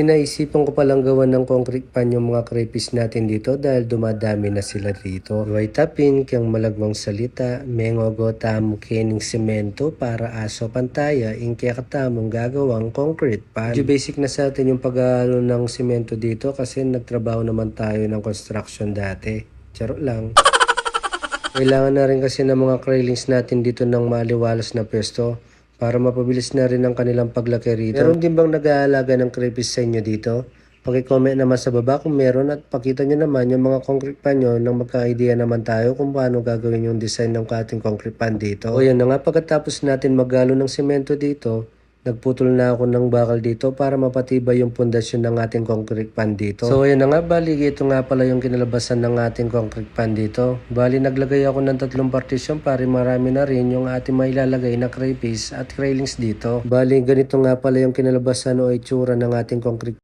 Naisipan ko palang gawan ng concrete pan yung mga crayfish natin dito dahil dumadami na sila dito. Huwag tapin kang malagwang salita, mengogo tamo kening semento para aso pantaya kaya katamong gagawang concrete pan. Medyo basic na sa atin yung pag-aalo ng semento dito kasi nagtrabaho naman tayo ng construction dati. Charot lang. Kailangan na rin kasi ng mga railings natin dito ng maliwalas na pwesto para mapabilis na rin ang kanilang paglaki rito. Meron din bang nag-aalaga ng crayfish sa inyo dito? Paki-comment naman sa baba kung meron at pakita nyo naman yung mga concrete pan nyo nang magka-idea naman tayo kung paano gagawin yung design ng ating concrete pan dito. O yan na nga, pagkatapos natin maggalo ng semento dito, nagputol na ako ng bakal dito para mapatibay yung pundasyon ng ating concrete pan dito. So ayan na nga, bali ito nga pala yung kinalabasan ng ating concrete pan dito. Bali naglagay ako ng 3 partition para marami na rin yung ating mailalagay na crayfish at railings dito. Bali ganito nga pala yung kinalabasan o itsura ng ating concrete